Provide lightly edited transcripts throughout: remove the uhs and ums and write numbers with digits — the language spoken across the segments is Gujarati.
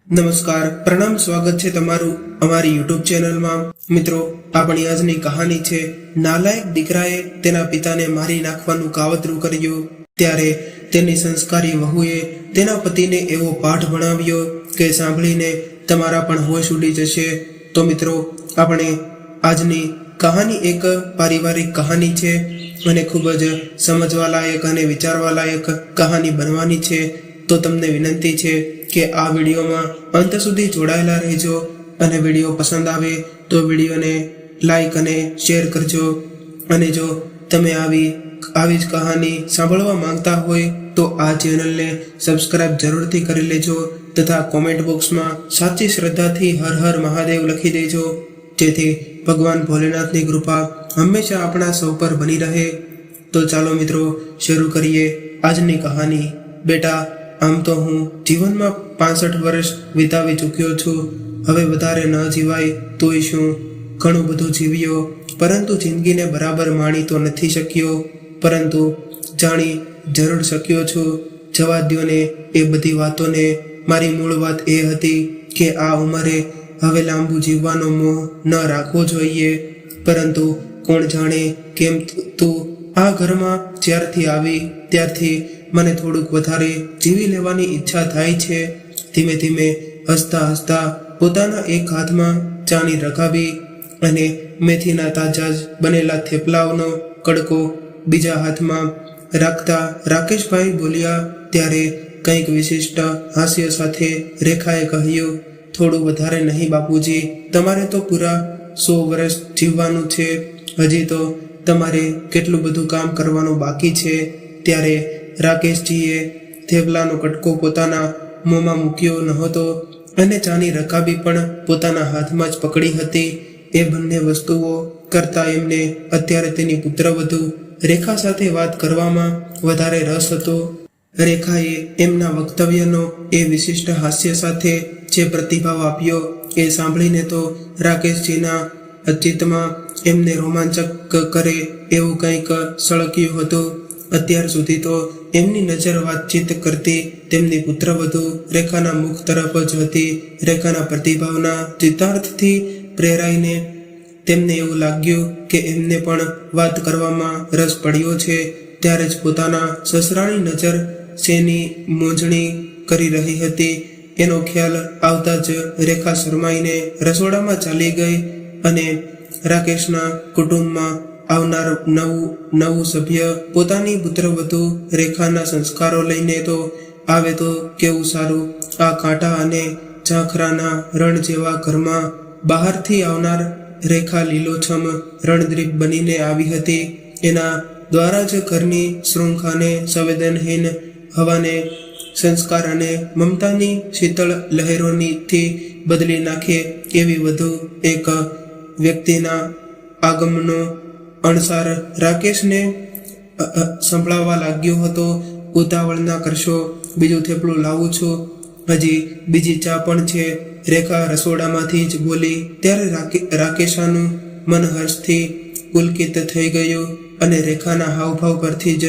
નમસ્કાર, પ્રણામ, સ્વાગત છે તમારું અમારી યુટ્યુબ ચેનલમાં। મિત્રો, આપણી આજની કહાની છે નાલાયક દીકરાએ તેના પિતાને મારી નાખવાનું કાવતરું કર્યું। ત્યારે તેની સંસ્કારી વહુએ તેના પતિને એવો પાઠ ભણાવ્યો કે સાંભળીને તમારા પણ હોશ ઉડી જશે। તો મિત્રો, આપણે આજની કહાની એક પારિવારિક કહાની છે અને ખૂબ જ સમજવા લાયક અને વિચારવા લાયક કહાની બનવાની છે। તો તમને વિનંતી છે કે આ વિડીયોમાં અંત સુધી જોડાયેલા રહેજો અને વિડીયો પસંદ આવે તો વિડીયોને લાઈક અને શેર કરજો। અને જો તમે આવી જ કહાની સાંભળવા માંગતા હોય તો આ ચેનલને સબસ્ક્રાઇબ જરૂરથી કરી લેજો તથા કોમેન્ટ બોક્સમાં સાચી શ્રદ્ધાથી હર હર મહાદેવ લખી દેજો, જેથી ભગવાન ભોલેનાથની કૃપા હંમેશા આપણા સૌ પર બની રહે। તો ચાલો મિત્રો, શરૂ કરીએ આજની કહાની। બેટા, આમ તો હું જીવનમાં 65 વર્ષ વિતાવી ચૂક્યો છું। હવે વધારે ન જીવાય તોય શું, ઘણું બધું જીવ્યો, પરંતુ જિંદગીને બરાબર માણી તો નથી શક્યો, પરંતુ જાણી જરૂર શક્યો છું। જવા દ્યો ને એ બધી વાતોને। મારી મૂળ વાત એ હતી કે આ ઉંમરે હવે લાંબુ જીવવાનો મોહ ન રાખવો જોઈએ, પરંતુ કોણ જાણે કેમ તું આ ઘરમાં જ્યારથી આવી ત્યારથી મને થોડુંક વધારે જીવી લેવાની ઈચ્છા થાય છે। ધીમે ધીમે હસતા હસતા પોતાના એક હાથમાં ચાની રકાબી અને મેથીના તાજા જ બનેલા થેપલાઓનો કડકો બીજા હાથમાં રાખતા રાકેશભાઈ બોલ્યા। ત્યારે કંઈક વિશિષ્ટ હાસ્ય સાથે રેખાએ કહ્યું, થોડું વધારે નહીં બાપુજી, તમારે તો પૂરા 100 વર્ષ જીવવાનું છે। હજી તો તમારે કેટલું બધું કામ કરવાનું બાકી છે। ત્યારે રાકેશજીએ થેપલાનો કટકો પોતાના મોંમાં મૂક્યો નહોતો અને ચાની રકાબી પણ પોતાના હાથમાં જ પકડી હતી। એ બંને વસ્તુઓ કરતાં એમને અત્યારે તેની પુત્રવધુ રેખા સાથે વાત કરવામાં વધારે રસ હતો। રેખાએ એમના વક્તવ્યનો એ વિશિષ્ટ હાસ્ય સાથે જે પ્રતિભાવ આપ્યો એ સાંભળીને તો રાકેશજીના ચિત્તમાં એમને રોમાંચક કરે એવું કંઈક સળગ્યું હતું। અત્યાર સુધી તો એમની નજર વાતચીત કરતી તેમની પુત્રવધુ રેખાના મુખ તરફ જ હતી। રેખાના પ્રતિભાવના ચિત્તાર્થથી પ્રેરાઈને તેમને એવું લાગ્યું કે એમને પણ વાત કરવામાં રસ પડ્યો છે। ત્યારે જ પોતાના સસરાની નજર શેની મોજણી કરી રહી હતી એનો ખ્યાલ આવતા જ રેખા શરમાઈને રસોડામાં ચાલી ગઈ અને રાકેશના કુટુંબમાં આવનાર નવું સભ્ય પોતાની પુત્રવધુ રેખાના સંસ્કારો લઈને તો આવે તો કેવું સારું। આ કાંટા અને ઝાંખરાના રણ જેવા ઘરમાં બહારથી આવનાર રેખા લીલોછમ રણદ્રીપ બનીને આવી હતી। એના દ્વારા જ ઘરની શૃંખાને સંવેદનહીન હવાને સંસ્કાર અને મમતાની શીતળ લહેરોથી બદલી નાખે એવી વધુ એક વ્યક્તિના આગમનો અણસાર રાકેશને સંભળાવા લાગ્યો હતો। ઉતાવળ ના કરશો, બીજું થેપલું લાવું છું, હજી બીજી ચા પણ છે, રેખા રસોડામાંથી જ બોલી। ત્યારે રાકેશાનું મન હર્ષથી પુલકિત થઈ ગયું અને રેખાના હાવભાવ પરથી જ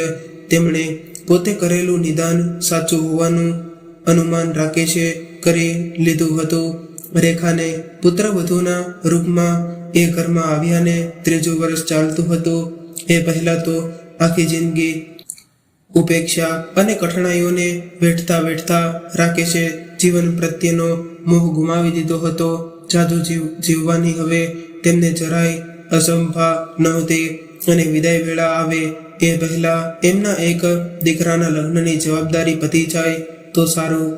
તેમણે પોતે કરેલું નિદાન સાચું હોવાનું અનુમાન રાકેશે કરી લીધું હતું। રેખાને પુત્રવધુના રૂપમાં એ ઘરમાં આવ્યાને 3જું વર્ષ ચાલતું હતું। એ પહેલા તો આખી જિંદગી ઉપેક્ષા અને કઠણાઈઓને વેઠતા રાકેશે જીવન પ્રત્યેનો મોહ ગુમાવી દીધો હતો। જાદુ જીવવાની હવે તેમને જરાય અસંભા નહોતી અને વિદાય વેળા આવે એ પહેલા એમના એક દીકરાના લગ્નની જવાબદારી પતી જાય તો સારું,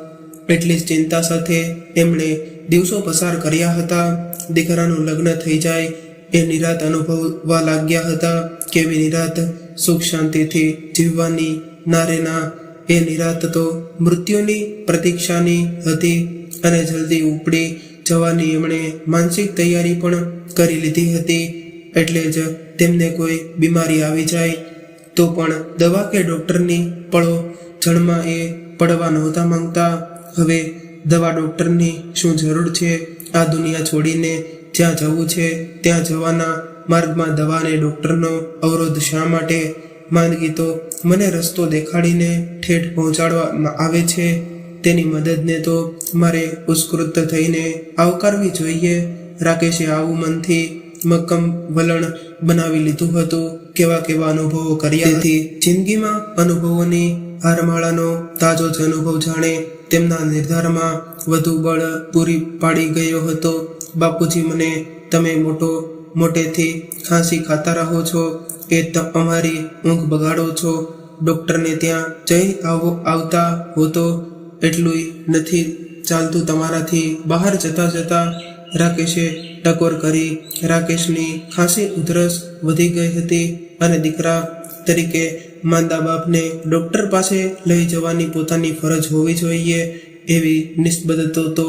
એટલી જ ચિંતા સાથે એમણે દિવસો પસાર કર્યા હતા। દીકરાનું લગ્ન થઈ જાય એ નિરાત અનુભવવા લાગ્યા હતા। કેવી નિરાત, સુખ શાંતિથી જીવવાની નારેના એ નિરાત તો મૃત્યુની પ્રતીક્ષાની હતી અને જલ્દી ઉપડી જવાની એમણે માનસિક તૈયારી પણ કરી લીધી હતી। એટલે જ તેમને કોઈ બીમારી આવી જાય તો પણ દવા કે ડૉક્ટરની પળો જળમાં એ પડવા નહોતા માંગતા। હવે દવા ડૉક્ટરની શું જરૂર છે? આ દુનિયા છોડીને જ્યાં જવું છે ત્યાં જવાના માર્ગમાં દવા અને ડૉક્ટરનો અવરોધ શા માટે? માંદગી તો મને રસ્તો દેખાડીને ઠેઠ પહોંચાડવામાં આવે છે। તેની મદદને તો મારે ઉત્સ્કૃત થઈને આવકારવી જોઈએ. રાકેશે આવું મનથી મક્કમ વલણ બનાવી લીધું હતું. કેવા કેવા અનુભવો કર્યા. તેથી જિંદગીમાં અનુભવોની હારમાળાનો તાજો જ અનુભવ જાણે તેમના નિર્ધારમાં વધુ બળ પૂરી પાડી ગયો હતો. બાપુજી, મને તમે મોટેથી ખાંસી ખાતા રહો છો, એ અમારી ઊંઘ બગાડો છો. ડૉક્ટરને ત્યાં જઈ આવતા હો તો એટલું નથી ચાલતું તમારાથી. બહાર જતા રાકેશે ટકોર કરી. રાકેશની ખાંસી ઉધરસ વધી ગઈ હતી અને દીકરા તરીકે માંદા બાપને ડૉક્ટર પાસે લઈ જવાની પોતાની ફરજ હોવી જોઈએ એવી નિસ્બત તો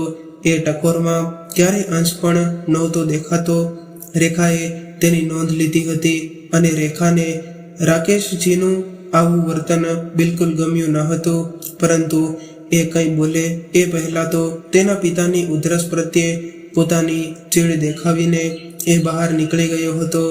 એ ટકોરમાં ક્યારેય અંશ પણ નહોતો દેખાતો. રેખાએ તેની નોંધ લીધી હતી અને રેખાને રાકેશજીનું આવું વર્તન બિલકુલ ગમ્યું ન હતું. પરંતુ એ કંઈ બોલે એ પહેલાં તો તેના પિતાની ઉધરસ પ્રત્યે પોતાની ચીડ દેખાવીને એ બહાર નીકળી ગયો હતો.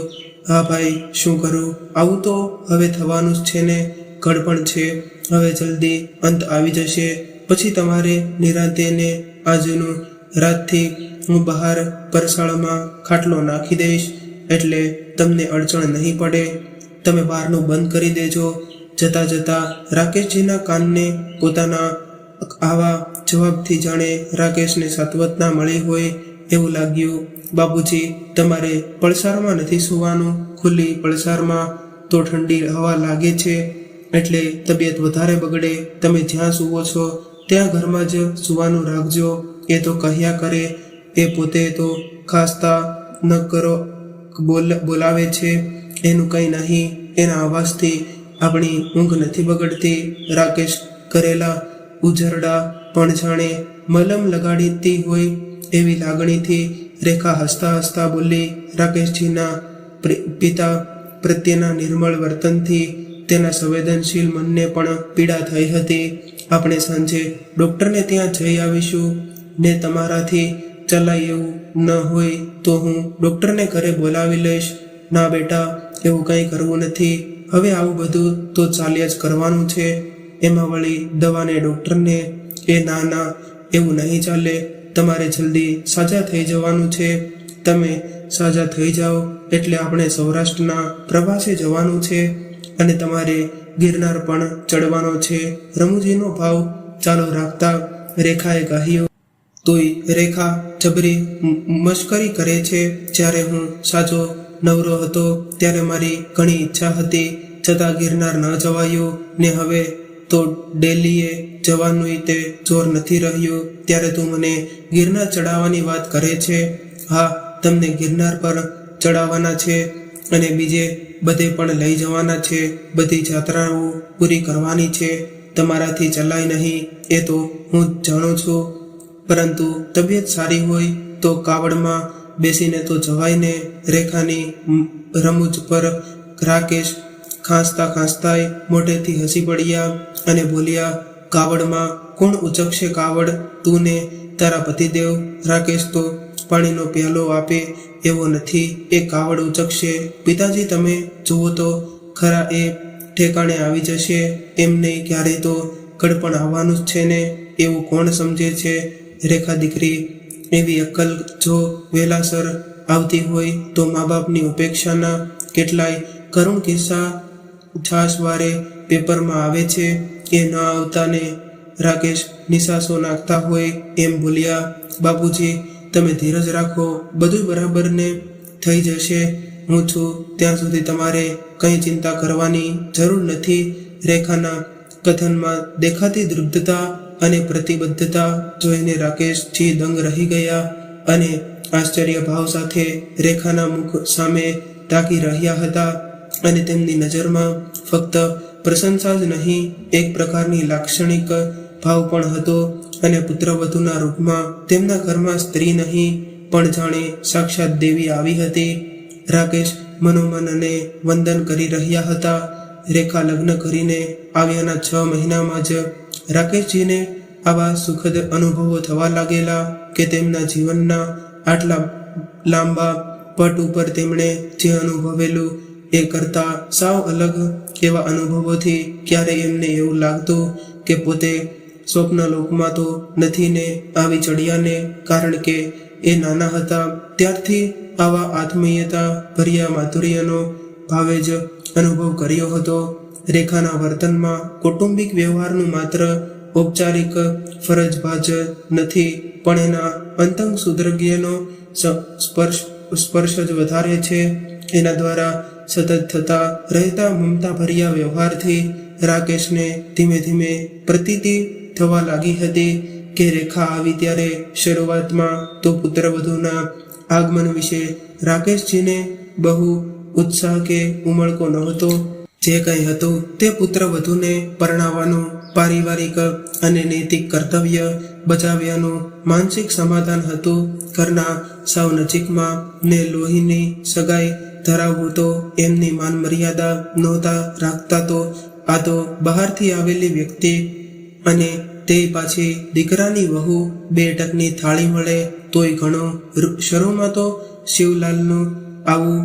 હા ભાઈ, શું કરું? આવું તો હવે થવાનું જ છે ને. ઘડપણ છે, હવે જલ્દી અંત આવી જશે. પછી તમારે નિરાંતે ને આજનું રાતથી હું બહાર પરસાળમાં ખાટલો નાખી દઈશ, એટલે તમને અડચણ નહીં પડે. તમે બહારનું બંધ કરી દેજો. જતા રાકેશજીના કાનને પોતાના આવા જવાબથી જાણે રાકેશને સાત્વતના મળી હોય એવું લાગ્યું. બાપુજી, તમારે પડસારમાં નથી સૂવાનું. ખુલ્લી પડસારમાં તો ઠંડી હવા લાગે છે એટલે તબિયત વધારે બગડે. તમે જ્યાં સૂવો છો ત્યાં ઘરમાં જ સૂવાનું રાખજો. એ તો કહ્યા કરે. એ પોતે તો ખાસતા ન કરો બોલાવે છે. એનું કંઈ નહીં. એના અવાજથી આપણી ઊંઘ નથી બગડતી. રાકેશ કરેલા ઉજરડા પણ જાણે મલમ લગાડતી હોય એવી લાગણીથી રેખા હસતા બોલી. રાકેશજીના પિતા પ્રત્યેના નિર્મળ વર્તનથી તેના સંવેદનશીલ મનને પણ પીડા થઈ હતી. આપણે સાંજે ડૉક્ટરને ત્યાં જઈ આવીશું ને તમારાથી ચલાય એવું ન હોય તો હું ડૉક્ટરને ઘરે બોલાવી લઈશ. ના બેટા, એવું કંઈ કરવું નથી. હવે આવું બધું તો ચાલ્યા જ કરવાનું છે. એમાં વળી દવાને ડૉક્ટરને એ ના, એવું નહીં ચાલે. તમારે જલ્દી સાજા થઈ જવાનું છે. તમે સાજા થઈ જાઓ એટલે આપણે સૌરાષ્ટ્રના પ્રવાસે જવાનું છે અને તમારે ગિરનાર પણ ચડવાનો છે. રમૂજીનો ભાવ ચાલુ રાખતા રેખાએ કહ્યું. તોય રેખા જબરી મશ્કરી કરે છે. જ્યારે હું સાચો નવરો હતો ત્યારે મારી ઘણી ઈચ્છા હતી, છતાં ગિરનાર ન જવાયું ને હવે તો ડેલીએ જવાનું તે જોર નથી રહ્યું. ત્યારે તું મને ગિરનાર ચડાવવાની વાત કરે છે. હા, તમને ગિરનાર પર ચડાવવાના છે અને બીજે બધે પણ લઈ જવાના છે. બધી જાત્રાઓ પૂરી કરવાની છે. તમારાથી ચલાય નહીં એ તો હું જાણું છું, પરંતુ તબિયત સારી હોય તો કાવડમાં બેસીને તો જવાય ને. રેખાની રમૂજ પર રાકેશ ખાંસતા મોટેથી હસી પડ્યા અને બોલ્યા, કાવડમાં કોણ ઉચકશે કાવડ? તું ને તારા પતિદેવ. રાકેશ તો પાણીનો પ્યાલો આપે એવો નથી, એ કાવડ ઉચકશે. પિતાજી, તમે જુઓ તો ખરા, એ ઠેકાણે આવી જશે. એમને ક્યારેય તો કડપણ આવવાનું જ છે ને, એવું કોણ સમજે છે? રેખા દીકરી, એવી અક્કલ જો વહેલાસર આવતી હોય તો મા બાપની ઉપેક્ષાના કેટલાય કરુણ કિસ્સા છાશવારે પેપરમાં આવે છે. એ ન આવતાને રાકેશ નિશાસો નાખતા હોય એમ બોલ્યા. બાપુજી, તમે ધીરજ રાખો, બધું બરાબર ને થઈ જશે. હું છું ત્યાં સુધી તમારે કંઈ ચિંતા કરવાની જરૂર નથી. રેખાના કથનમાં દેખાતી દૃઢતા અને પ્રતિબદ્ધતા જોઈને રાકેશજી દંગ રહી ગયા અને આશ્ચર્ય ભાવ સાથે રેખાના મુખ સામે તાકી રહ્યા હતા અને તેમની નજરમાં ફક્ત પ્રશંસા જ નહીં, એક પ્રકારની લાક્ષણિક ભાવ પણ હતો અને પુત્રવધુના રૂપમાં તેમના ઘરમાં સ્ત્રી નહીં પણ જાણે સાક્ષાત દેવી આવી હતી. રાકેશ મનોમનને વંદન કરી રહ્યા હતા. રેખા લગ્ન કરીને આવ્યાના 6 મહિનામાં જ રાકેશજીને આવા સુખદ અનુભવો થવા લાગેલા કે તેમના જીવનના આટલા લાંબા પટ ઉપર તેમણે જે અનુભવેલું એ કરતાં સાવ અલગ એવા અનુભવોથી ક્યારેય એમને એવું લાગતું કે પોતે સ્વપ્નલોકમાં તો નથી ને આવી ચડ્યા ને, કારણ કે એ નાના હતા ત્યારથી આવા આત્મીયતા ભર્યા માધુર્યનો ભાવે જ અનુભવ કર્યો હતો. રેખાના વર્તનમાં કૌટુંબિક વ્યવહારનું માત્ર ઔપચારિક ફરજબાજ નથી, પણ એના અંતંગ સુદ્રગ્યનો સ્પર્શ જ વધારે છે. એના દ્વારા સતત થતા રહેતા મમતા ભર્યા વ્યવહારથી રાકેશને ધીમે ધીમે પ્રતીતિ થવા લાગી હતી કે રેખા આવી ત્યારે શરૂઆતમાં તો પુત્રવધૂના આગમન વિશે રાકેશજીને બહુ ઉત્સાહ કે ઉમળકો નહોતો. જે કંઈ હતું તે પુત્રવધૂને પરણાવવાનું પારિવારિક અને નૈતિક કર્તવ્ય બજાવ્યાનું માનસિક સમાધાન હતું. ઘરના સાવ નજીકમાં ને લોહીની સગાઈ ધરાવવું તો એમની માન મર્યાદા નહોતા રાખતા. તો આ તો બહારથી આવેલી વ્યક્તિ અને તે પાછી દીકરાની વહુ, 2 ટકની થાળી મળે તોય ઘણો. શરૂમાં તો શિવલાલનું આવું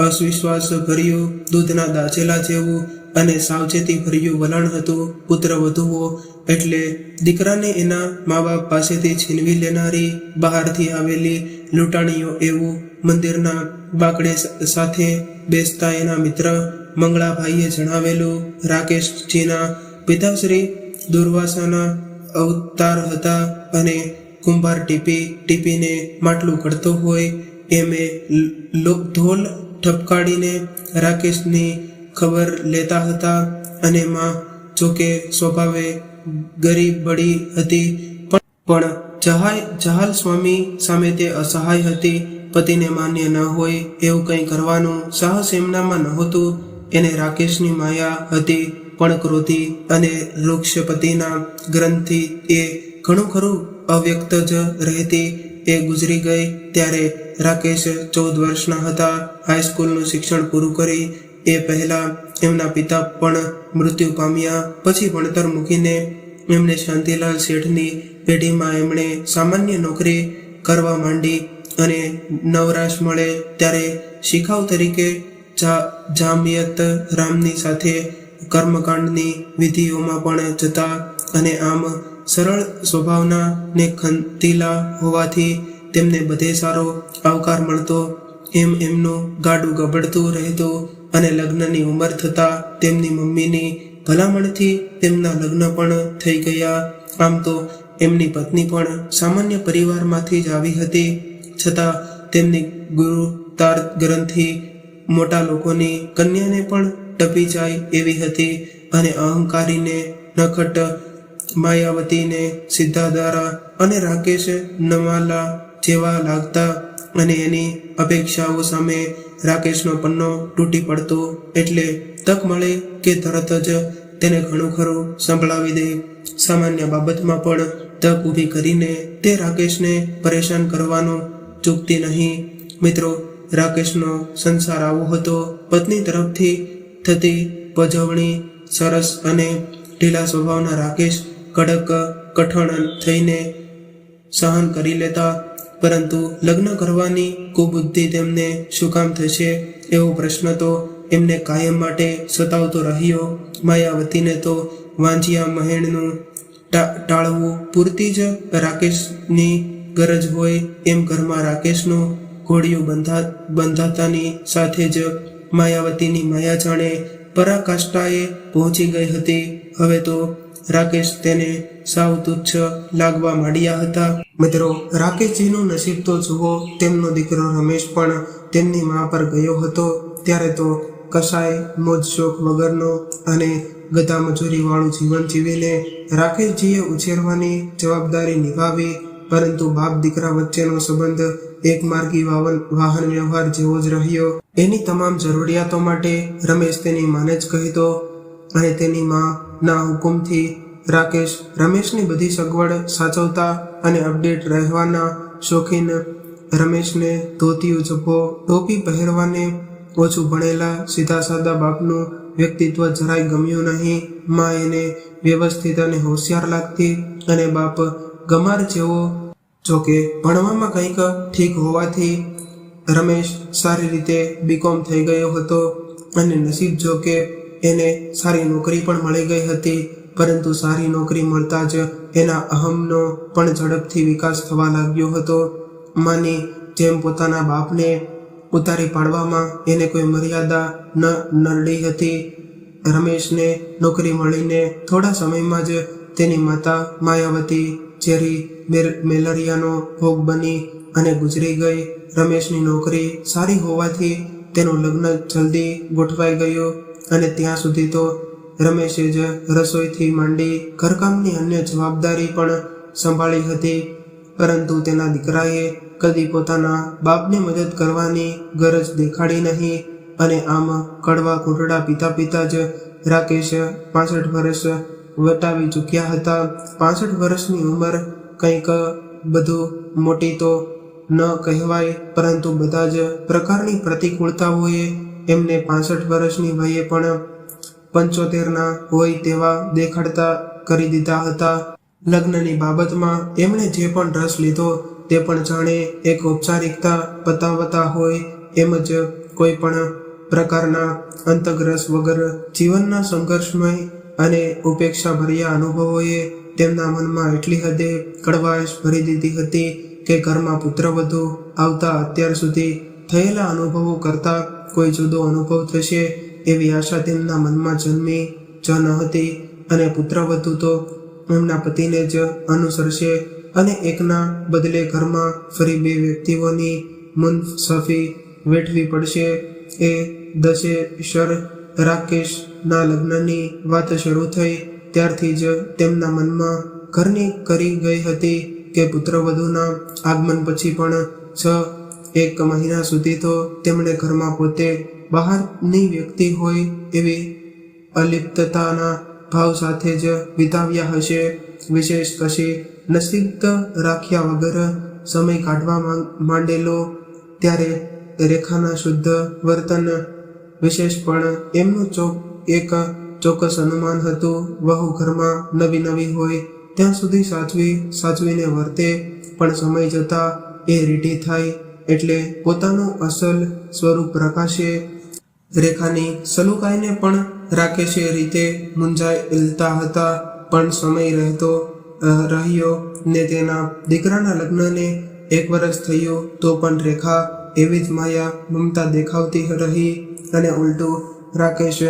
અવિશ્વાસ ભર્યું, દૂધના દાચેલા જેવું અને સાવચેતી ભર્યું વલણ હતું. પુત્રવધુઓ એટલે દીકરાને એના મા બાપ પાસેથી છીનવી લેનારી બહારથી આવેલી લૂંટાણીઓ એવું મંદિરના બાકડે સાથે બેસતા એના મિત્ર મંગળાભાઈએ જણાવેલું. રાકેશજીના પિતાશ્રી દુર્વાસાના અવતાર હતા અને કુંભાર ટીપીને માટલું ઘડતો હોય એમે ધોલ ઠપકાડીને રાકેશની ખબર લેતા હતા. અને માં જોકે સ્વભાવે ગરીબડી હતી, પણ જહાલ સ્વામી સામે તે અસહાય હતી. પતિને માન્ય ન હોય એવું કંઈ કરવાનું સાહસ એમનામાં નહોતું. એને રાકેશની માયા હતી, પણ ક્રોધી અને વૃક્ષ પતિના ગ્રંથિ એ ઘણું ખરું અવ્યક્ત જ રહેતી. એ ગુજરી ગઈ ત્યારે રાકેશ 14 વર્ષના હતા. હાઈસ્કૂલનું શિક્ષણ પૂરું કરી એ પહેલા એમના પિતા પણ મૃત્યુ પામ્યા. પછી ભણતર મૂકીને એમને શાંતિલાલ શેઠની પેઢીમાં એમણે સામાન્ય નોકરી કરવા માંડી અને નવરાશ મળે ત્યારે શિખાઉ તરીકે જામિયત રામની સાથે કર્મકાંડની વિધિઓમાં પણ જતા. અને આમ સરળ સ્વભાવના ને ખંતીલા હોવાથી તેમને બધે સારો આવકાર મળતો. એમનું ગાડું ગબડતું રહેતું અને લગ્નની ઉંમર થતાં તેમની મમ્મીની ભલામણથી તેમના લગ્ન પણ થઈ ગયા. આમ તો એમની પત્ની પણ સામાન્ય પરિવારમાંથી જ આવી હતી, છતાં તેમની ગુરુતાર ગ્રંથિ મોટા લોકોની કન્યાને પણ ટપી જાય એવી હતી. અને અહંકારીને નખટ માયાવતીને સિદ્ધાદારા અને રાકેશ નમાલા જેવા લાગતા. અને એની અપેક્ષાઓ સામે રાકેશનો પન્નો તૂટી પડતો. એટલે તક મળે કે તરત જ તેને ઘણું ખરું સંભળાવી દે. સામાન્ય બાબતમાં પણ તક ઊભી કરીને તે રાકેશને પરેશાન કરવાનું ચૂકતી નહીં. મિત્રો, રાકેશનો સંસાર આવો હતો. પત્ની તરફથી થતી પજવણી સરસ અને ઢીલા સ્વભાવના રાકેશ કડક કઠણ થઈને સહન કરી લેતા. પરંતુ લગ્ન કરવાની કુબુદ્ધિ તેમને શું કામ થશે એવો પ્રશ્ન તો એમને કાયમ માટે સતાવતો રહ્યો. માયાવતીને તો વાંજિયા મહેણનું ટાળવું પૂરતી જ રાકેશની ગરજ હોય એમ ઘરમાં રાકેશનું ઘોડિયું બંધાતાની સાથે જ માયાવતીની માયા જાણે પરાકાષ્ઠાએ પહોંચી ગઈ હતી. હવે તો રાકેશ તેને સાવ તુચ્છ લાગવા માંડ્યા હતા. મિત્રો, રાકેશજીનું નસીબ તો જુઓ. તેમનો દીકરો રમેશ પણ તેમની મા પર ગયો હતો ત્યારે તો કશાય મોજ શોખ વગરનો અને ગધા મજૂરી વાળું જીવન જીવીને રાકેશજીએ ઉછેરવાની જવાબદારી નિભાવી. પરંતુ બાપ દીકરા વચ્ચેનો સંબંધ એકમાર્ગી વાહન વ્યવહાર જેવો જ રહ્યો. એની તમામ જરૂરિયાતો માટે રમેશ તેની માને જ કહેતો અને તેની માના હુકુમથી રાકેશ રમેશની બધી સગવડ સાચવતા અને અપડેટ રહેવાના શોખીન રમેશને ધોતિયું જભ્ભો ટોપી પહેરવાને ઓછું ભણેલા સીધા સાદા બાપનું વ્યક્તિત્વ જરાય ગમ્યું નહીં. માં એને વ્યવસ્થિત અને હોશિયાર લાગતી અને બાપ ગમાર જેવો. જોકે ભણવામાં કંઈક ઠીક હોવાથી રમેશ સારી રીતે બીકોમ થઈ ગયો હતો અને નસીબ જોકે એને સારી નોકરી પણ મળી ગઈ હતી. પરંતુ સારી નોકરી મળતા જ એના અહમનો પણ ઝડપથી વિકાસ થવા લાગ્યો હતો. માની જેમ પોતાના બાપને ઉતારી પાડવામાં એને કોઈ મર્યાદા ન નડી હતી. રમેશને નોકરી મળીને થોડા સમયમાં જ તેની માતા માયાવતી ઝેરી મેલેરિયાનો ભોગ બની અને ગુજરી ગઈ. રમેશની નોકરી સારી હોવાથી તેનું લગ્ન જલ્દી ગોઠવાઈ ગયું અને ત્યાં સુધી તો રમેશે જ રસોઈથી માંડી ઘરકામની અન્ય જવાબદારી પણ સંભાળી હતી. પરંતુ તેના દીકરાએ કદી પોતાના બાપને મદદ કરવાની ગરજ દેખાડી નહીં અને આમ કડવા ઘૂંટડા પીતા પીતા જ રાકેશ 65 વર્ષ વટાવી ચૂક્યા હતા. 65 વર્ષની ઉંમર કંઈક બધું મોટી તો ન કહેવાય, પરંતુ બધા જ પ્રકારની પ્રતિકૂળતાઓએ એમને 65 વર્ષની વયે પણ 75ના હોય તેવા દેખાડતા કરી દીધા હતા. લગ્નની બાબતમાં એમણે જે પણ રસ લીધો તે પણ જાણે એક ઔપચારિકતા પતાવતા હોય એમ જ કોઈ પણ પ્રકારના અંતગ્રસ વગર જીવનના સંઘર્ષમય અને ઉપેક્ષાભર્યા અનુભવોએ તેમના મનમાં એટલી હદે કડવાશ ભરી દીધી હતી કે ઘરમાં પુત્રવધુ આવતા અત્યાર સુધી થયેલા અનુભવો કરતા કોઈ જુદો અનુભવ થશે એવી આશા તેમના મનમાં જન્મી જ ન હતી. અને પુત્રવધુ તો એમના પતિને જ અનુસરશે અને એકના બદલે ઘરમાં ફરી 2 વ્યક્તિઓની મુનસફી વેઠવી પડશે. એ દશેશ્વર રાકેશના લગ્નની વાત શરૂ થઈ ત્યારથી જ તેમના મનમાં ઘરની કરી ગઈ હતી કે પુત્રવધુના આગમન પછી પણ 1 મહિના સુધી તો તેમણે ઘરમાં પોતે બહારની વ્યક્તિ હોય એવી અલિપ્તતાના ભાવ સાથે જ વિતાવ્યા હશે. વિશેષ કશી નસીબત રાખ્યા વગર સમય કાઢવા માંડેલો ત્યારે રેખાના શુદ્ધ વર્તન વિશેષ પણ એમનું એક ચોક્કસ અનુમાન હતું. વહુ ઘરમાં નવી નવી હોય ત્યાં સુધી સાચવીને વર્તે, પણ સમય જતા એ રીઢી થાય એટલે પોતાનું અસલ સ્વરૂપ પ્રકાશે. રેખાની સલુકાઈને પણ રાકેશે રીતે મૂંઝાયેલતા હતા, પણ સમય રહેતો રહ્યો ને તેના દીકરાના લગ્નને 1 વર્ષ થયું તો પણ રેખા એવી જ માયા મમતા દેખાવતી રહી અને ઉલટું રાકેશ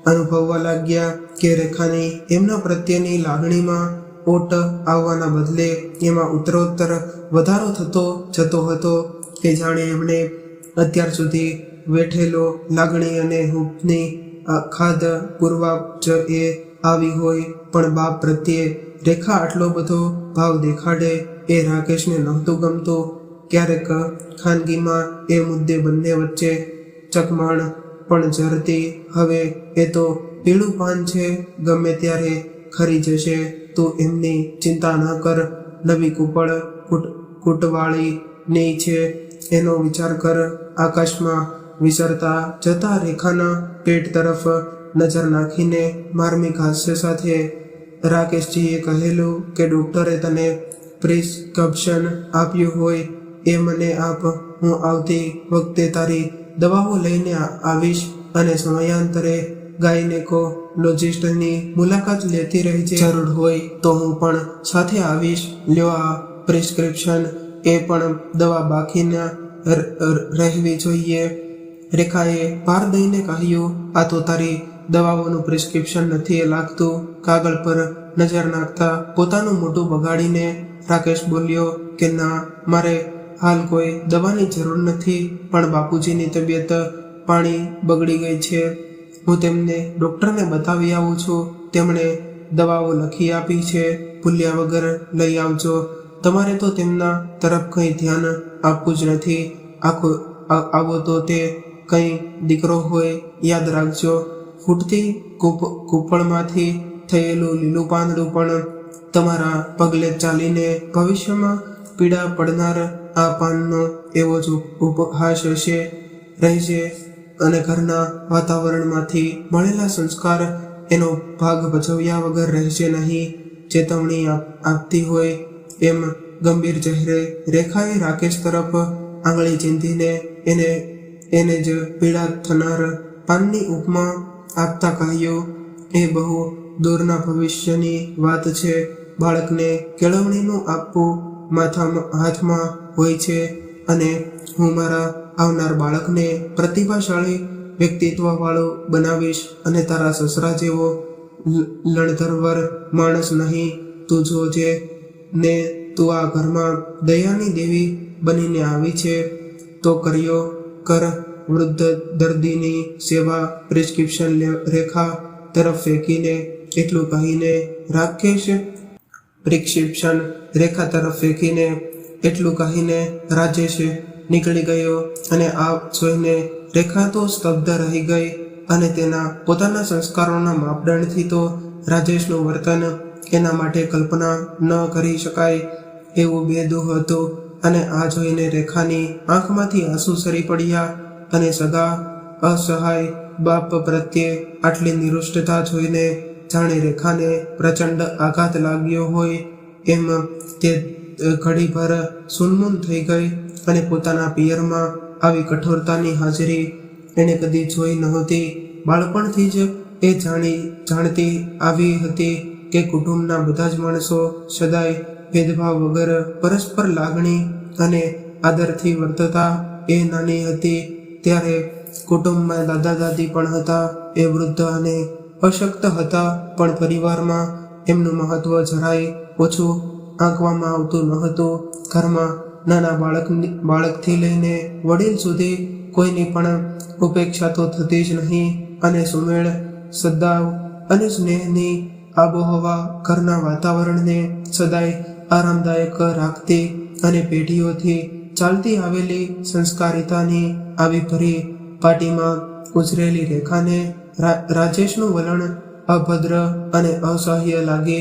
અનુભવવા લાગ્યા કે રેખાની એમના પ્રત્યેની લાગણીમાં ઓટ આવવાના બદલે એમાં ઉત્તરોત્તર વધારો થતો જતો હતો કે જાણે એમણે અત્યાર સુધી વેઠેલો લાગણી અને હૂંફની ખાદ પૂરવા જ એ આવી હોય. પણ બાપ પ્રત્યે રેખા આટલો બધો ભાવ દેખાડે એ રાકેશને નહોતું ગમતું. ક્યારેક ખાનગીમાં એ મુદ્દે બંને વચ્ચે ચકમાણ પણ જરતી. હવે એ તો પીળું પાન છે, ગમે ત્યારે ખરી જશે, તું એમની ચિંતા ન કર. નવી કૂટવાળી નહીં છે એનો વિચાર કર. આકાશમાં વિસરતા જતા રેખાના પેટ તરફ નજર નાખીને માર્મિક હાસ્ય સાથે રાકેશજીએ કહેલું કે ડોક્ટરે તને પ્રિસ્ક્રિપ્શન આપ્યું હોય એ મને આપ. હું આવતી વખતે તારી દવાઓ લઈને આવીશ અને સમયાંતરે ગાયનેકોલોજિસ્ટની મુલાકાત લેતી રહેજે. જરૂર હોય તો હું પણ સાથે આવીશ. લ્યો આ પ્રિસ્ક્રિપ્શન. એ પણ દવા બાકી ન રહેવી જોઈએ. રેખાએ ભાર દઈને કહ્યું, આ તો તારી દવાઓનું પ્રિસ્ક્રિપ્શન નથી લાગતું. કાગળ પર નજર નાખતા પોતાનું મોઢું બગાડીને રાકેશ બોલ્યો કે ના, મારે હાલ કોઈ દવાની જરૂર નથી, પણ બાપુજીની તબિયત પાણી બગડી ગઈ છે. હું તેમને ડૉક્ટરને બતાવી આવું છું. તેમણે દવાઓ લખી આપી છે, ભૂલ્યા વગર લઈ આવજો. તમારે તો તેમના તરફ કંઈ ધ્યાન આપવું જ નથી. આવો તો તે કંઈ દીકરો હોય, યાદ રાખજો. ફૂટતી કૂપળમાંથી થયેલું લીલું પાંદડું પણ તમારા પગલે ચાલીને ભવિષ્યમાં પીડા પડનાર આ પાનનો એવો જ ઉપહાસ રહેશે અને ઘરના વાતાવરણમાંથી મળેલા સંસ્કાર એનો ભાગ ભજવ્યા વગર રહેશે નહીં. ચેતવણી આપતી હોય એમ ગંભીર ચહેરે રેખાએ રાકેશ તરફ આંગળી ચીંધીને એને જ પીડા થનાર પાનની ઉપમા આપતા કહ્યું, એ બહુ દૂરના ભવિષ્યની વાત છે. બાળકને કેળવણીનું આપવું હાથમાં હોય છે અને હું મારા આવનાર બાળકને પ્રતિભાશાળી વ્યક્તિત્વવાળો બનાવીશ અને તારા સસરા જેવો લણધરવર માણસ નહીં. તું જોજે ને તું આ ઘરમાં દયાની દેવી બનીને આવી છે તો કર્યો કર. વૃદ્ધ દર્દીની સેવા પ્રિસ્ક્રિપ્શન રેખા તરફ ફેંકીને એટલું કહીને રાકેશ પ્રિસ્ક્રિપ્શન રેખા તરફ ફેંકીને એટલું કહીને રાજેશ નીકળી ગયો અને આ જોઈને રેખા તો સ્તબ્ધ રહી ગઈ અને તેના પોતાના સંસ્કારોના માપદંડથી તો રાજેશનું વર્તન એના માટે કલ્પના ન કરી શકાય એવું બેદુહ હતું. અને આ જોઈને રેખાની આંખમાંથી આંસુ સરી પડ્યા અને સગા અસહાય બાપ પ્રત્યે આટલી નિરુષ્ટતા જોઈને જાણે રેખાને પ્રચંડ આઘાત લાગ્યો હોય એમ તે ઘડીભર સુનમુન થઈ ગઈ અને પોતાના પિયરમાં આવી કઠોરતાની હાજરી એણે કદી જોઈ નહોતી. બાળપણથી જ એ જાણતી આવી હતી કે કુટુંબના બધા જ માણસો સદાય ભેદભાવ વગર પરસ્પર લાગણી અને આદરથી વર્તતા. એ નાની હતી ત્યારે કુટુંબમાં દાદા દાદી પણ હતા. એ વૃદ્ધ અને અશક્ત હતા પણ પરિવારમાં એમનું મહત્વ જરાય ઓછું આંકવામાં આવતું ન હતું. ઘરમાં નાના બાળકથી લઈને વડીલ સુધી કોઈની પણ ઉપેક્ષા તો થતી જ નહીં અને સુમેળ સદ્ભાવ અને સ્નેહની આબોહવા ઘરના વાતાવરણને સદાય આરામદાયક રાખતી અને પેઢીઓથી ચાલતી આવેલી સંસ્કારિતાની આવી ભરી પાટીમાં ઉછરેલી રેખાને રાજેશનું વલણ અભદ્ર અને અસહ્ય લાગે.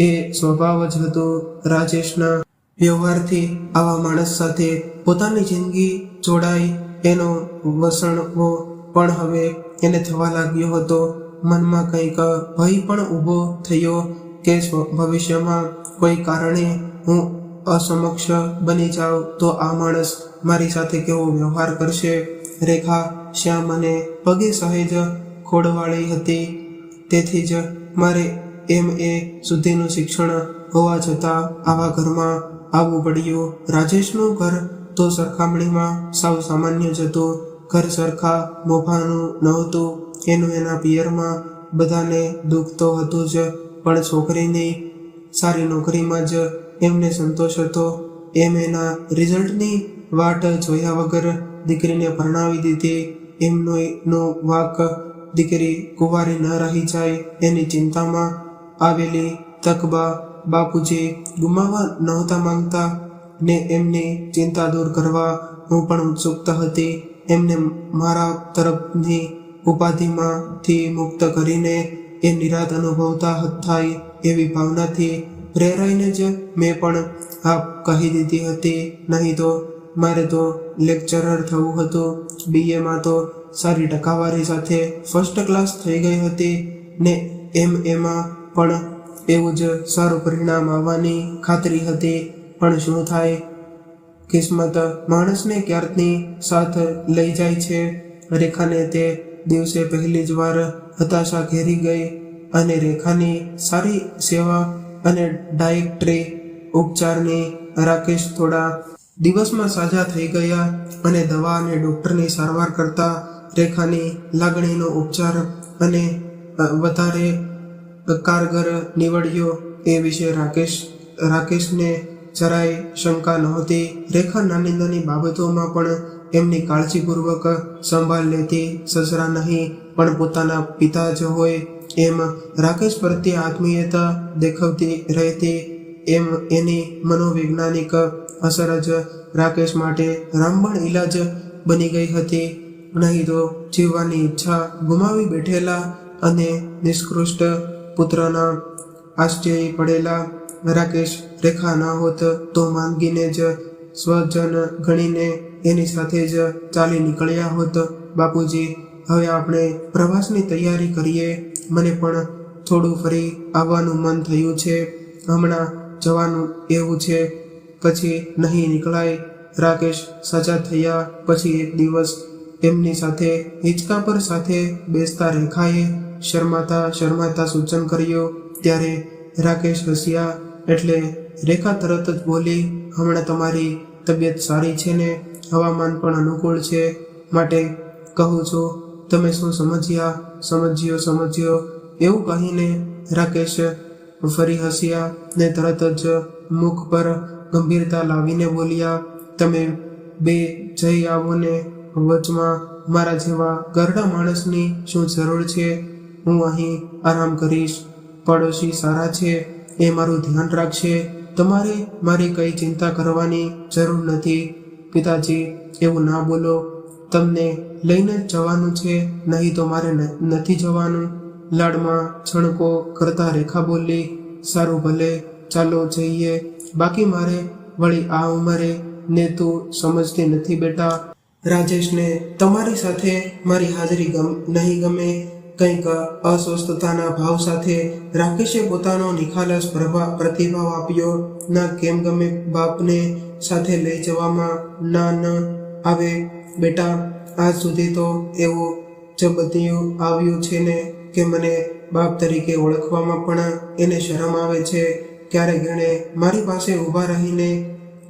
એ સ્વભાવ જ હતું રાજેશના. વ્યવહારથી આવા માણસ સાથે પોતાની જિંદગી જોડાય એનો વસણવો પણ હવે એને થવા લાગ્યો હતો. મનમાં કંઈક ભય પણ ઊભો થયો કે ભવિષ્યમાં કોઈ કારણે હું અસમક્ષ બની જાઉં તો આ માણસ મારી સાથે કેવો વ્યવહાર કરશે. રેખા શ્યામ અને પગે સહેજ ખોડવાળી હતી તેથી જ મારે MA સુધીનું શિક્ષણ હોવા છતાં આવા ઘરમાં આવવું પડ્યું. રાજેશનું ઘર તો સરખામણીમાં સાવ સામાન્ય જ હતું. ઘર સરખા મોભાનું નહોતું. એનું એના પિયરમાં બધાને દુઃખ તો હતું જ પણ છોકરીની સારી નોકરીમાં જ એમને સંતોષ હતો. MAના રિઝલ્ટની વાટ જોયા વગર દીકરીને પરણાવી દીધી. એમનો વાક દીકરી કુંવારી ન રહી જાય એની ચિંતામાં આવેલી તકબા બાપુજી ગુમાવવા નહોતા માંગતા ને એમની ચિંતા દૂર કરવા હું પણ ઉત્સુકતા હતી. એમને મારા તરફની ઉપાધિમાંથી મુક્ત કરીને એ નિરાત અનુભવતા થાય એવી ભાવનાથી પ્રેરાઈને જ મેં પણ હા કહી દીધી હતી. નહીં તો મારે તો લેક્ચરર થવું હતું. BAમાં તો સારી ટકાવારી સાથે ફર્સ્ટ ક્લાસ થઈ ગઈ હતી ને MAમાં પણ એવું જ સારું પરિણામ આવવાની ખાતરી હતી. પણ શું થાય, કિસ્મત માણસને ક્યારની સાથ લઈ જાય છે. રેખાને તે દિવસે પહેલી જ વાર હતાશા ઘેરી ગઈ અને રેખાની સારી સેવા અને ડાયટ્રી ઉપચારની રાકેશ થોડા દિવસમાં સાજા થઈ ગયા અને દવા અને ડૉક્ટરની સારવાર કરતા રેખાની લાગણીનો ઉપચાર અને વધારે કારગર નીવડ્યો એ વિશે રાકેશને જરાય શંકા નહોતી. રેખા નાની નાની બાબતોમાં પણ એમની કાળજીપૂર્વક સંભાળ લેતી. સસરા નહીં પણ પોતાના પિતા જ હોય એમ રાકેશ પ્રત્યે આત્મીયતા દેખાવતી રહેતી. એમ એની મનોવૈજ્ઞાનિક અસર જ રાકેશ માટે રામબાણ ઈલાજ બની ગઈ હતી. નહીં તો જીવવાની ઈચ્છા ગુમાવી બેઠેલા અને નિષ્કૃષ્ટ પુત્રના આશ્ચર્ય પડેલા રાકેશ રેખા ના હોત તો માંગીને જ સ્વજન ગણીને એની સાથે જ ચાલી નીકળ્યા હોત. બાપુજી, હવે આપણે પ્રવાસની તૈયારી કરીએ. મને પણ થોડું ફરી આવવાનું મન થયું છે. હમણાં જવાનું એવું છે, પછી નહીં નીકળાય. રાકેશ સજા થયા પછી એક દિવસ એમની સાથે હિંચકા પર સાથે બેસતા રેખાએ શરમાતા સૂચન કર્યું. ત્યારે રાકેશ હસ્યા એટલે રેખા તરત જ બોલી, હમણાં તમારી તબિયત સારી છે ને? હવામાન પણ અનુકૂળ છે, માટે કહું છું, તમે શું સમજ્યો એવું કહીને રાકેશ ફરી હસ્યા ને તરત જ મુખ પર ગંભીરતા લાવીને બોલ્યા, તમે બે જઈ આવો ને, વચમાં મારા જેવા ઘરડા માણસની શું જરૂર છે? હું અહીં આરામ કરીશ. પડોશી સારા છે, એ મારું ધ્યાન રાખશે. તમારે મારી કઈ ચિંતા કરવાની જરૂર નથી. પિતાજી, એવું ના બોલો. તમને લઈને જ જવાનું છે, નહીં તો મારે નથી જવાનું. લાડમાં છણકો કરતા રેખા બોલી, સારું ભલે, ચાલો જઈએ. બાકી મારે વળી આ ઉંમરે ને તું સમજતી નથી બેટા. રાજેશને તમારી સાથે મારી હાજરી નહીં ગમે. કંઈક અસ્વસ્થતાના ભાવ સાથે રાકેશે પોતાનો નિખાલસ પ્રતિભાવ આપ્યો. ના કેમ ગમે? બાપને સાથે લઈ જવામાં ના ન આવે બેટા. આજ સુધી તો એવું જ બધું આવ્યું છે ને કે મને બાપ તરીકે ઓળખવામાં પણ એને શરમ આવે છે. ક્યારેક એણે મારી પાસે ઊભા રહીને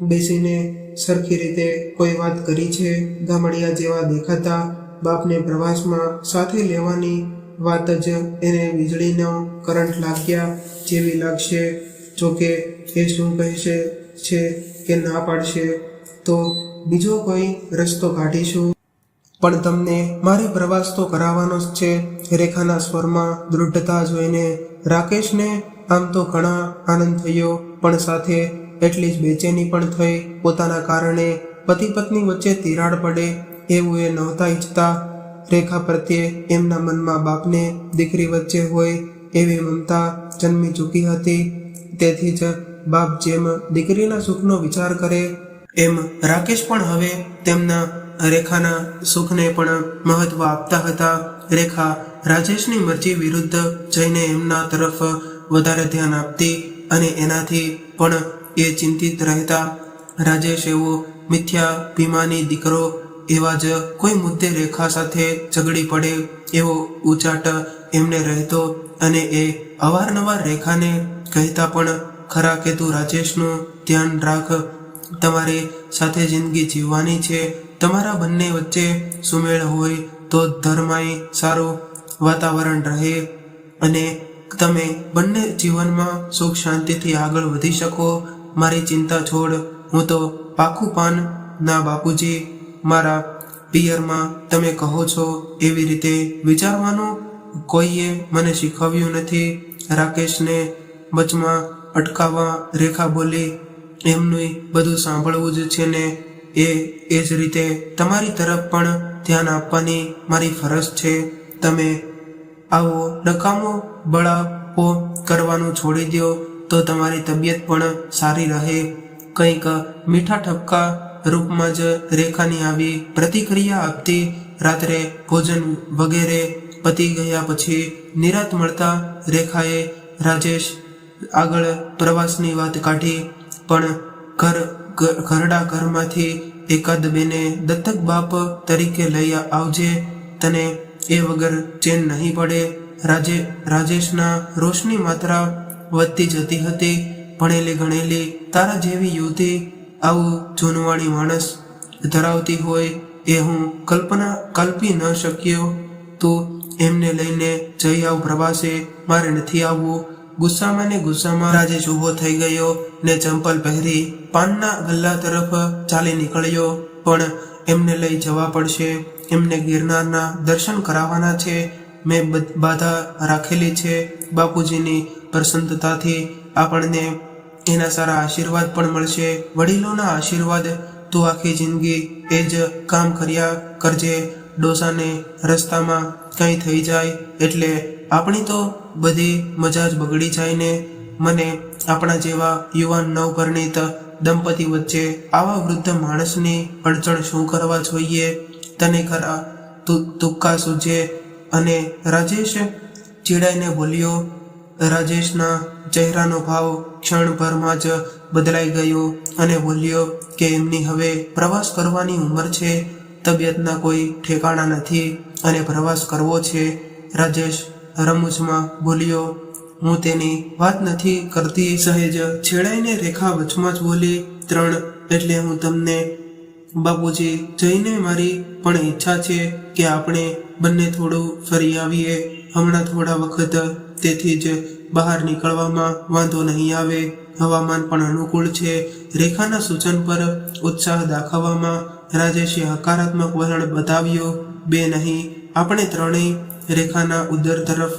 બેસીને સરખી રીતે કોઈ વાત કરી છે? ગામડિયા જેવા દેખાતા બાપને પ્રવાસમાં સાથે લેવાની વાત જ એને વીજળીનો કરંટ લાગ્યા જેવી લાગશે. જોકે એ શું કહેશે છે કે ના પાડશે તો બીજો કોઈ રસ્તો કાઢીશું, પણ તમને મારે પ્રવાસ તો કરાવવાનો જ છે. રેખાના સ્વરમાં દૃઢતા જોઈને રાકેશને આમ તો ઘણા આનંદ થયો, પણ સાથે એટલી જ બેચેની પણ થઈ. પોતાના કારણે પતિ પત્ની વચ્ચે તિરાડ પડે એવું એ નહોતા ઈચ્છતા. રેખા પ્રત્યે એમના મનમાં બાપને દીકરી વચ્ચે હોય એવી મમતા જન્મી ચૂકી હતી. તેથી જ બાપ જેમ દીકરીના સુખનો વિચાર કરે એમ રાકેશ પણ હવે તેમના રેખાના સુખને પણ મહત્વ આપતા હતા. રેખા રાજેશની મરજી વિરુદ્ધ જઈને એમના તરફ વધારે ધ્યાન આપતી અને એનાથી પણ એ ચિંતિત રહેતા. રાજેશ એવો મિથ્યાભિમાની દીકરો એવા જ કોઈ મુદ્દે રેખા સાથે ઝઘડી પડે એવો ઉચાટ એમને રહેતો અને એ અવારનવાર રેખાને કહેતા પણ ખરા કે તું રાજેશનું ધ્યાન રાખ. તમારી સાથે જિંદગી જીવવાની છે. તમારા બંને વચ્ચે સુમેળ હોય તો ધર્માય સારું વાતાવરણ રહે અને તમે બંને જીવનમાં સુખ શાંતિથી આગળ વધી શકો. મારી ચિંતા છોડ. હું તો પાકું પાન. ના બાપુજી, મારા પિયરમાં તમે કહો છો એવી રીતે વિચારવાનું કોઈએ મને શીખવ્યું નથી. રાકેશને વચમાં અટકાવવા રેખા બોલી, એમનું બધું સાંભળવું જ છે ને, એ જ રીતે તમારી તરફ પણ ધ્યાન આપવાની મારી ફરજ છે. તમે આવો નકામો બળાપો કરવાનું છોડી દો તો તમારી તબિયત પણ સારી રહે. કંઈક મીઠા ઠપકા રૂપમાં જ રેખાની આવી પ્રતિક્રિયા આપતી. રાત્રે ભોજન વગેરે પતી ગયા પછી નિરાંત મળતા રેખાએ રાજેશ આગળ પ્રવાસની વાત કાઢી, પણ ઘરડા ઘરમાંથી એકાદ બેને દત્તક બાપ તરીકે લઈ આવજે, તને એ વગર ચેન નહીં પડે. રાજેશના રોષની માત્રા વધતી જતી હતી. ભણેલી ગણેલી તારા જેવી યુવતી આવું જૂનવાણી માણસ ધરાવતી હોય એ હું કલ્પી ન શક્યો. તું એમને લઈને જઈ આવ પ્રવાસે, મારે નથી આવવું. ગુસ્સામાં રાજેશ ઊભો થઈ ગયો ને ચંપલ પહેરી પાનના ગલ્લા તરફ ચાલી નીકળ્યો. પણ એમને લઈ જવા પડશે. એમને ગિરનારના દર્શન કરાવવાના છે. મેં બાધા રાખેલી છે. બાપુજીની પ્રસન્નતાથી આપણને એના સારા આશીર્વાદ પણ મળશે. વડીલોના આશીર્વાદ. તું આખી જિંદગી એ જ કામ કર્યા કરજે. ડોસાને રસ્તામાં કંઈ થઈ જાય એટલે આપણી તો બધી મજા જ બગડી જાય ને. મને આપણા જેવા યુવાન નવપરિણીત દંપતી વચ્ચે આવા વૃદ્ધ માણસની અડચણ શું કરવા જોઈએ? તને ખરા તુક્કા સૂજે. અને રાજેશ ચીડાઈને બોલ્યો. રાજેશના ચહેરાનો ભાવ ક્ષણભરમાં જ બદલાઈ ગયો અને બોલ્યો કે એમની હવે પ્રવાસ કરવાની ઉંમર છે. તબિયતના કોઈ ઠેકાણા નથી અને પ્રવાસ કરવો છે. રાજેશ રમૂજમાં બોલ્યો. હું તેની વાત નથી કરતી. સહેજ છેડાઈને રેખા વચમાં જ બોલી. 3 એટલે હું તમને બાપુજી જઈને મારી પણ ઈચ્છા છે કે આપણે બંને થોડું ફરી આવીએ હમણાં થોડા વખત, તેથી જ બહાર નીકળવામાં વાંધો નહીં આવે. હવામાન પણ અનુકૂળ છે. રેખાના સૂચન પર ઉત્સાહ દાખવવામાં રાજેશે હકારાત્મક વલણ બતાવ્યો. 2 નહીં, આપણે 3 રેખાના ઉદર તરફ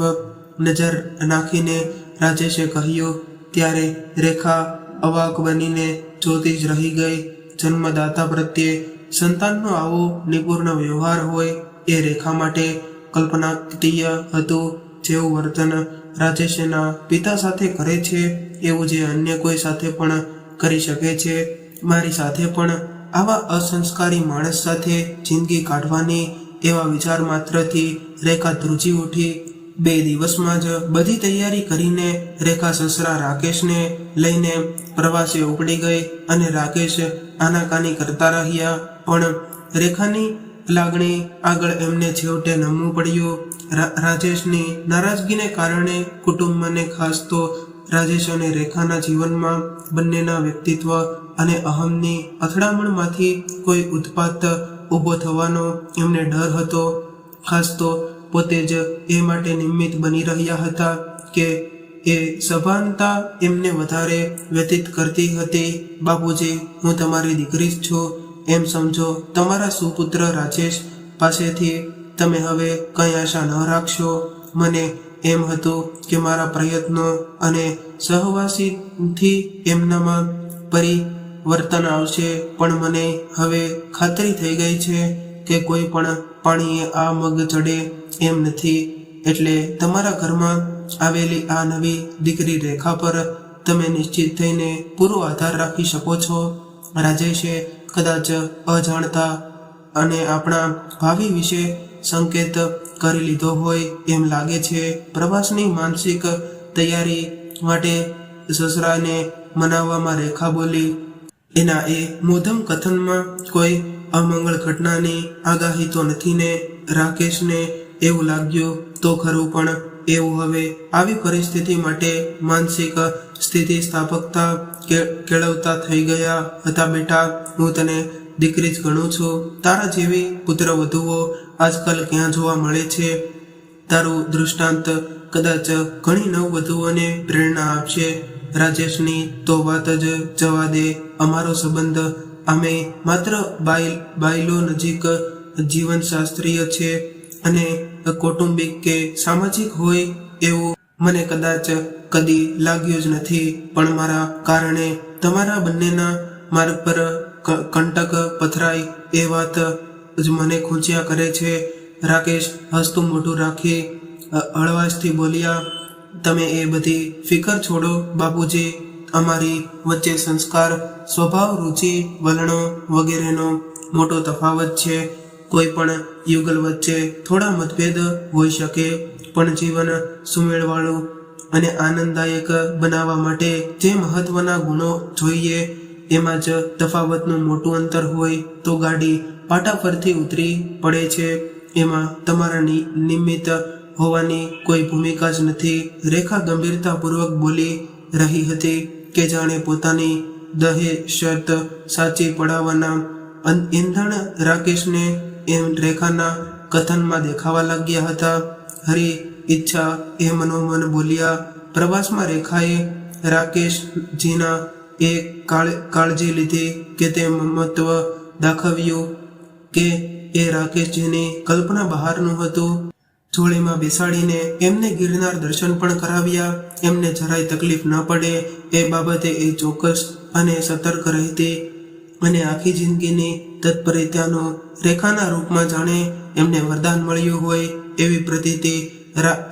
નજર નાખીને રાજેશે કહ્યું. ત્યારે રેખા અવાક બનીને જોતી જ રહી ગઈ. જન્મદાતા પ્રત્યે સંતાનનો આવો નિપુર્ણ વ્યવહાર હોય એ રેખા માટે કલ્પનાતીય હતું. જેવું વર્તન રાજેશના પિતા સાથે કરે છે એવું જે અન્ય કોઈ સાથે પણ કરી શકે છે. મારી સાથે પણ આવા અસંસ્કારી માણસ સાથે જિંદગી કાઢવાની એવા વિચાર માત્રથી રેખા ધ્રુજી ઉઠી. 2 દિવસમાં જ બધી તૈયારી કરીને રેખા સસરા રાકેશને લઈને પ્રવાસે ઉપડી ગઈ અને રાકેશ આનાકાની કરતા રહ્યા. પણ રેખાની લાગણી આગળ એમને છેવટે નમવું પડ્યું. રાજેશની નારાજગીને કારણે કુટુંબને, ખાસ તો રાજેશ અને રેખાના જીવનમાં બંનેના વ્યક્તિત્વ અને અહમની અથડામણમાંથી કોઈ ઉત્પાત ઊભો થવાનો એમને ડર હતો. ખાસ તો પોતે જ એ માટે નિમિત્ત બની રહ્યા હતા કે એ સભાનતા એમને વધારે વ્યતીત કરતી હતી. બાપુજી, હું તમારી દીકરી જ છું એમ સમજો. તમારા સુપુત્ર રાજેશ પાસેથી તમે હવે કંઈ આશા ન રાખશો. મને એમ હતું કે મારા પ્રયત્નો અને સહવાસીથી એમનામાં પરિવર્તન આવશે, પણ મને હવે ખાતરી થઈ ગઈ છે કે કોઈ પણ પાણીએ આ મગ ચડે એમ નથી. એટલે તમારા ઘરમાં આવેલી આ નવી દીકરી રેખા પર તમે નિશ્ચિત થઈને પૂરો આધાર રાખી શકો છો. રાજેશે કદાચ અજાણતા અને આપણા ભાવિ વિશે સંકેત કરી લીધો હોય એમ લાગે છે. પ્રવાસની માનસિક તૈયારી માટે સસરાને મનાવવામાં રેખા બોલી. એના એ મોધમ કથનમાં કોઈ અમંગળ ઘટનાની આગાહી તો નથી ને? રાકેશને એવું લાગ્યું તો ખરું, પણ એવું હવે આવી પરિસ્થિતિ માટે માનસિક સ્થિતિસ્થાપકતા કેળવતા થઈ ગયા હતા. બેટા, હું તને દીકરી જ ગણું છું. તારા જેવી પુત્રવધુઓ આજકાલ ક્યાં જોવા મળે છે? તારું દૃષ્ટાંત કદાચ ઘણી નવવધુઓને પ્રેરણા આપશે. રાજેશની તો વાત જ જવા દે. અમારો સંબંધ આમે માત્ર બાયલો નજીક જીવનશાસ્ત્રીય છે અને કૌટુંબિક કે સામાજિક હોય એવું મને કદાચ કદી લાગ્યું જ નથી. પણ મારા કારણે તમારા બંનેના માર્ગ પર કંટક પથરાય એ વાત જ મને ખૂંચ્યા કરે છે. રાકેશ હસતું મોઢું રાખી હળવાશથી બોલ્યા. તમે એ બધી ફિકર છોડો બાપુજી. અમારી વચ્ચે સંસ્કાર, સ્વભાવ, રુચિ, વલણો વગેરેનો મોટો તફાવત છે. કોઈ પણ યુગલ વચ્ચે થોડા મતભેદ હોઈ શકે, પણ જીવન સુમેળવાળું અને આનંદદાયક બનાવવા માટે જે મહત્વના ગુણો જોઈએ એમાં જ તફાવતનું મોટું અંતર હોય તો ગાડી પાટા પરથી ઉતરી પડે છે. એમાં તમારા નિમિત્ત હોવાની કોઈ ભૂમિકા જ નથી. રેખા ગંભીરતાપૂર્વક બોલી રહી હતી કે જાણે પોતાની દહેશત સાચી પડાવવાના ઈંધણ રાકેશને એમ રેખાના કથનમાં દેખાવા લાગ્યા હતા. હરી ઈચ્છા એ મનોમન બોલ્યા. પ્રવાસમાં રેખાએ રાકેશજીના એ કાળજી લીધી કે તે મમત્વ દાખવ્યું કે એ રાકેશજીની કલ્પના બહારનું હતું. જોડીમાં બેસાડીને એમને ગિરનાર દર્શન પણ કરાવ્યા. એમને જરાય તકલીફ ન પડે એ બાબતે એ ચોક્કસ અને સતર્ક રહેતી અને આખી જિંદગીની તત્પરતાનો રેખાના રૂપમાં જાણે એમને વરદાન મળ્યું હોય એવી પ્રતીતિ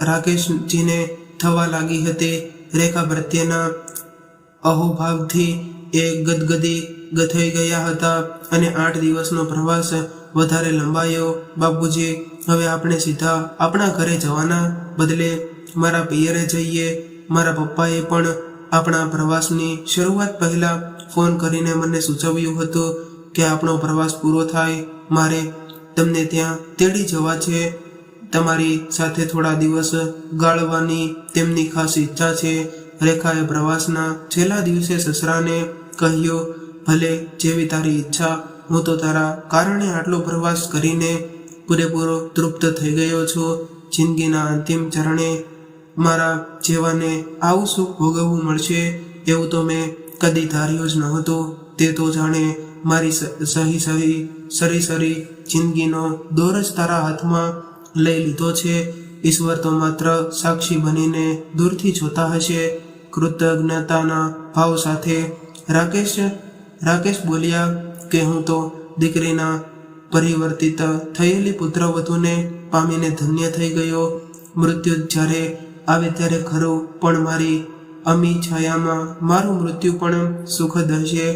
રાકેશજીને થવા લાગી હતી. રેખા પ્રત્યેના અહોભાવથી એ ગદગદી થઈ ગયા હતા અને 8 દિવસનો પ્રવાસ વધારે લંબાયો. બાપુજી, હવે આપણે સીધા આપણા ઘરે જવાના બદલે મારા પિયરે જઈએ. મારા પપ્પાએ પણ આપણા પ્રવાસની શરૂઆત પહેલા ફોન કરીને મને સૂચવ્યું હતું કે આપણો પ્રવાસ પૂરો થાય મારે તમને ત્યાં તેડી જવા છે. તમારી સાથે થોડા દિવસ ગાળવાની તેમની ખાસ ઈચ્છા છે. રેખાએ પ્રવાસના છેલ્લા દિવસે સસરાને કહ્યું, ભલે જેવી તારી ઈચ્છા, હું તો તારા કારણે આટલો પ્રવાસ કરીને પૂરેપૂરો તૃપ્ત થઈ ગયો છું. જિંદગીના અંતિમ ચરણે મારા જેવાને આવું સુખ ભોગવવું મળશે એવું તો મેં કદી ધાર્યું જ નહોતું. તે તો જાણે મારી સરી જિંદગીનો દોર જ તારા હાથમાં લઈ લીધો છે. ઈશ્વર તો માત્ર સાક્ષી બનીને દૂરથી જોતા હશે. કૃતજ્ઞતાના ભાવ સાથે રાકેશ બોલ્યા કે હું તો દીકરીના પરિવર્તિત થયેલી પુત્રવધૂને પામીને ધન્ય થઈ ગયો. મૃત્યુ જ્યારે આવે ત્યારે ખરું, પણ મારી અમી છાયામાં મારું મૃત્યુ પણ સુખદ હશે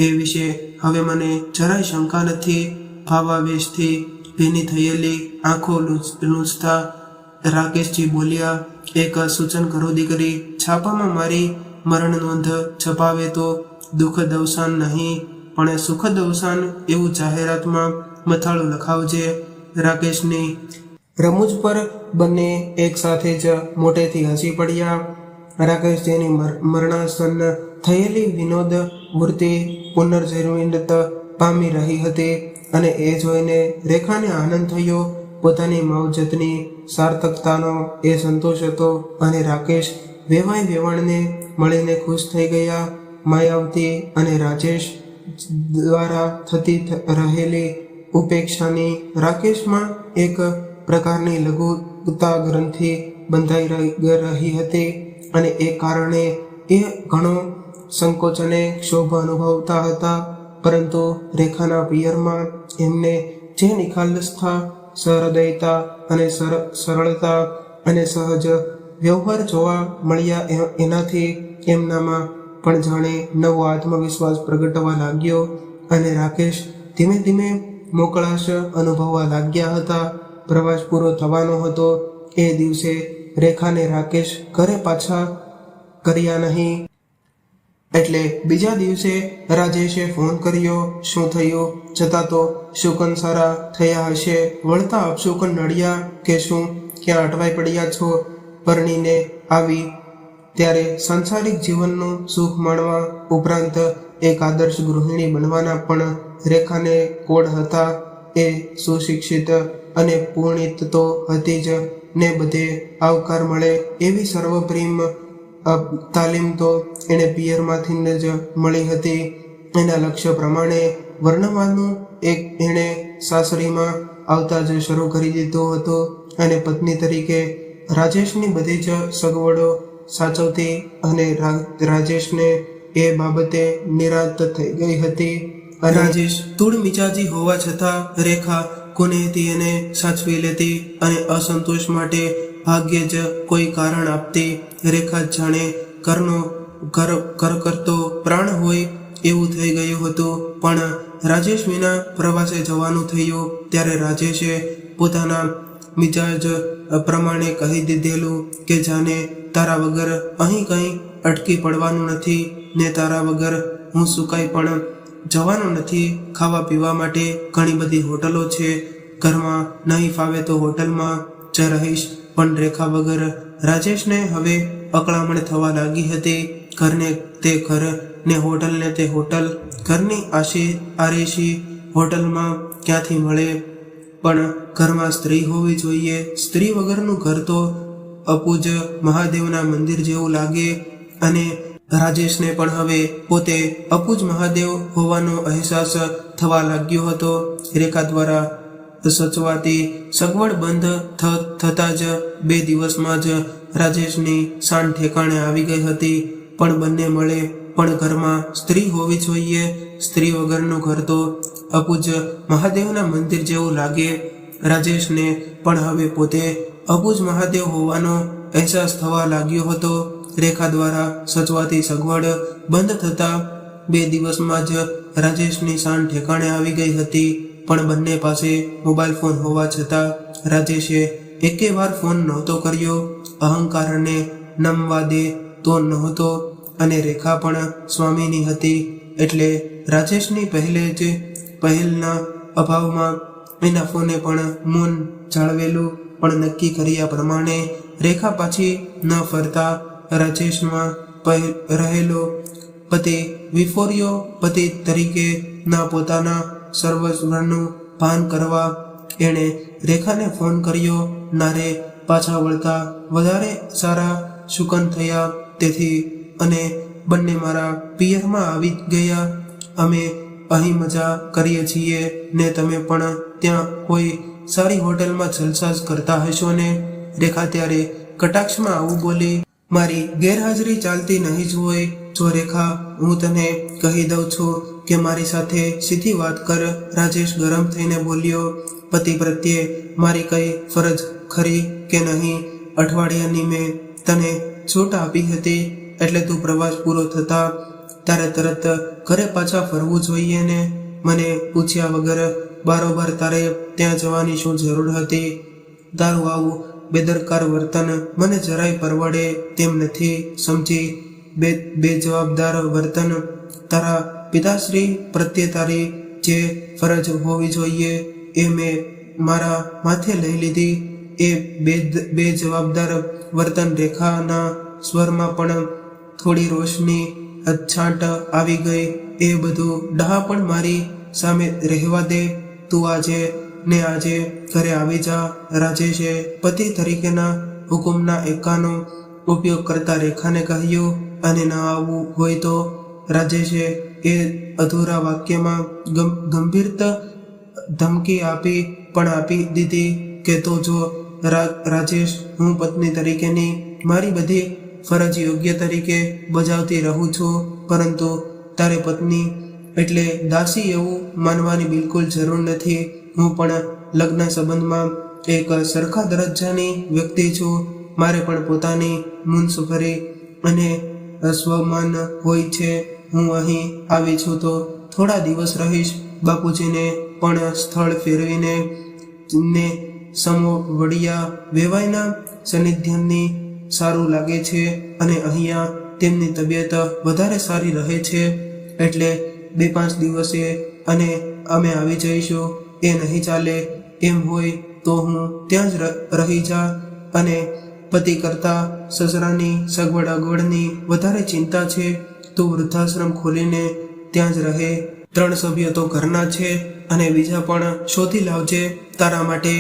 એ વિશે હવે મને જરાય શંકા નથી. ભાવાવેશથી ભીની થયેલી આંખો લૂછતા રાકેશજી બોલ્યા, એક સૂચન કરો દીકરી, છાપામાં મારી મરણ નોંધ છપાવે તો દુઃખદ અવસાન નહીં પણ સુખદ અવસાન એવું જાહેરાતમાં મથાળું લખાવજે. રાકેશની રમૂજ પર બંને એક સાથે જ મોટેથી હસી પડ્યા. રાકેશજીની મરણાસન્ન થયેલી વિનોદ વૃત્તિ પુનર્જીવિત પામી રહી હતી અને એ જોઈને રેખાને આનંદ થયો. પોતાની માવજતની સાર્થકતાનો એ સંતોષ હતો અને રાકેશ વેવાણને મળીને ખુશ થઈ ગયા. માયાવતી અને રાજેશ દ્વારા થતી રહેલી ઉપેક્ષાની રાકેશમાં એક પ્રકારની લઘુતા ગ્રંથિ બંધાઈ રહી હતી અને એ કારણે એ ઘણો સંકોચ અને ક્ષોભ અનુભવતા હતા. પરંતુ રેખાના પિયરમાં એમને જે નિખાલસતા, સહૃદયતા અને સરળતા અને સહજ વ્યવહાર જોવા મળ્યા એનાથી એમનામાં પણ જાણે નવો આત્મવિશ્વાસ પ્રગટવા લાગ્યો અને રાકેશ ધીમે ધીમે મોકળાશ અનુભવવા લાગ્યા હતા. પ્રવાસ પૂરો થવાનો હતો એ દિવસે રેખાને રાકેશ ઘરે પાછા કર્યા નહીં. એટલે બીજા દિવસે રાજેશે ફોન કર્યો. શું થયું? છતાં તો શુકન સારા થયા હશે. વળતા અપશુકન નડ્યા કે શું? ક્યાં અટવાઈ પડ્યા છો? પરણીને આવી ત્યારે સાંસારિક જીવનનું સુખ માણવા ઉપરાંત એક આદર્શ ગૃહિણી બનવાના પણ રેખાને કોડ હતા. એ સુશિક્ષિત અને પૂર્ણિત તો હતી જ ને બધે આવકાર મળે એવી સર્વપ્રેમ તાલીમ તો એણે પિયરમાંથી જ મળી હતી. એના લક્ષ્ય પ્રમાણે વર્ણવાનું એણે સાસરીમાં આવતા જ શરૂ કરી દીધો હતો અને પત્ની તરીકે રાજેશની બધી જ સગવડો સાચવતી અને રાજેશને એ બાબતે નિરાંત થઈ ગઈ હતી. રાજેશ તૂળ મિજાજી હોવા છતાં રેખા કોનેથી એને સાચવી લેતી અને અસંતોષ માટે ભાગ્યે જ કોઈ કારણ આપતી. રેખા જાણે ઘર કરતો પ્રાણ હોય એવું થઈ ગયું હતું. પણ રાજેશ વિના પ્રવાસે જવાનું થયું ત્યારે રાજેશે પોતાના મિજાજ પ્રમાણે કહી દીધેલું કે જાને તારા વગર અહીં કંઈ અટકી પડવાનું નથી ને તારા વગર હું સુકાઈ પણ જવાનું નથી. ખાવા પીવા માટે ઘણી બધી હોટલો છે. ઘરમાં નહીં ફાવે તો હોટલમાં જ રહીશ. પણ રેખા વગર રાજેશને હવે અકળામણ થવા લાગી હતી. ઘરને તે ઘર ને હોટલને તે હોટલ. ઘરની આરેશી હોટલમાં ક્યાંથી મળે? પણ ઘરમાં સ્ત્રી હોવી જોઈએ. સ્ત્રી વગરનું ઘર તો અપૂજ મહાદેવના મંદિર જેવું લાગે અને રાજેશને પણ હવે પોતે અપૂજ મહાદેવ હોવાનો અહેસાસ થવા લાગ્યો હતો. રેખા દ્વારા સચવાતી સગવડ બંધ થતાં જ 2 દિવસમાં જ રાજેશની શાન ઠેકાણે આવી ગઈ હતી. પણ બંને મળે પણ ઘરમાં સ્ત્રી હોવી જોઈએ. સ્ત્રી વગરનું ઘર તો અપૂજ મહાદેવના મંદિર જેવું લાગે. રાજેશને પણ હવે પોતે અપૂજ મહાદેવ હોવાનો અહેસાસ થવા લાગ્યો હતો. રેખા દ્વારા સચવાતી સગવડ બંધ થતાં 2 દિવસમાં જ રાજેશની શાન ઠેકાણે આવી ગઈ હતી. પણ બંને પાસે મોબાઈલ ફોન હોવા છતાં રાજેશે એકે વાર ફોન નહોતો કર્યો. અહંકારને નમવા દે તો નહોતો અને રેખા પણ સ્વામીની હતી એટલે રાજેશની પહેલના અભાવમાં એના ફોને પણ મૌન જાળવેલું. પણ નક્કી કર્યા પ્રમાણે રેખા પાછી ન ફરતા રાજેશમાં રહેલો પતિ વિફોર્યો પતિ તરીકે ના પોતાના સર્વસ્વનું ભાન કરવા એણે રેખાને ફોન કર્યો. નારે પાછા વળતા વધારે સારા શુકન થયા. તેથી અને બંને મારા પિયરમાં આવી ગયા. અમે અહીં મજા કરીએ છીએ ને તમે પણ ત્યાં કોઈ સારી હોટલમાં જલસા કરતા હશો ને. રેખા ત્યારે કટાક્ષમાં આવું બોલી. મારી ગેરહાજરી ચાલતી નહીં જ હોય. જો રેખા, હું તને કહી દઉં છું કે મારી સાથે સીધી વાત કર. રાજેશ ગરમ થઈને બોલ્યો. પતિ પ્રત્યે મારી કઈ ફરજ ખરી કે નહીં? અઠવાડિયાની મેં તને છૂટ આપી હતી એટલે તું પ્રવાસ પૂરો થતા તારે તરત ઘરે પાછા ફરવું જોઈએ ને. મને પૂછ્યા વગર બારોબાર તારે ત્યાં જવાની શું જરૂર હતી? તારું આવું બેદરકાર વર્તન મને જરાય પરવડે તેમ નથી સમજી. બેજવાબદાર વર્તન. તારા પિતાશ્રી પ્રત્યે તારી જે ફરજ હોવી જોઈએ એ મેં મારા માથે લઈ લીધી. એ બેજવાબદાર વર્તન. રેખાના સ્વરમાં પણ થોડી રોશની અછાંટ આવી ગઈ. એ બધું ડહાપણ મારી સામે રહેવા દે. તું આજે ઘરે આવી જા. રાજેશે પતિ તરીકેના હુકુમના એકાનો ઉપયોગ કરતા રેખાને કહ્યું. અને ન આવવું હોય તો? રાજેશે એ અધૂરા વાક્યમાં ગંભીરત ધમકી આપી દીધી કે તો જો રાજેશ, હું પત્ની તરીકેની મારી બધી ફરજ યોગ્ય તરીકે બજાવતી રહું છું, પરંતુ તારે પત્ની એટલે દાસી એવું માનવાની બિલકુલ જરૂર નથી. હું પણ લગ્ન સંબંધમાં એક સરખા દરજ્જાની વ્યક્તિ છું. મારે પણ પોતાની મુનસફરી અને સ્વમાન હોય છે. હું અહીં આવી છું તો થોડા દિવસ રહીશ. બાપુજીને પણ સ્થળ ફેરવીને ને સમો વડિયા વેવાયના સાનિધ્યની સારું લાગે છે અને અહીંયા તેમની તબિયત વધારે સારી રહે છે. એટલે 2-5 દિવસે અને અમે આવી જઈશું. એ નહીં ચાલે. એમ હોય તો હું ત્યાં જ રહી જા. અને પતિ કરતા સસરાની સગવડ અગવડની વધારે ચિંતા છે. તું વૃદ્ધાશ્રમ ખોલીને ત્યાં જ રહે. 3 સભ્યો તો ઘરના છે અને બીજા પણ શોધી લાવજે તારા માટે.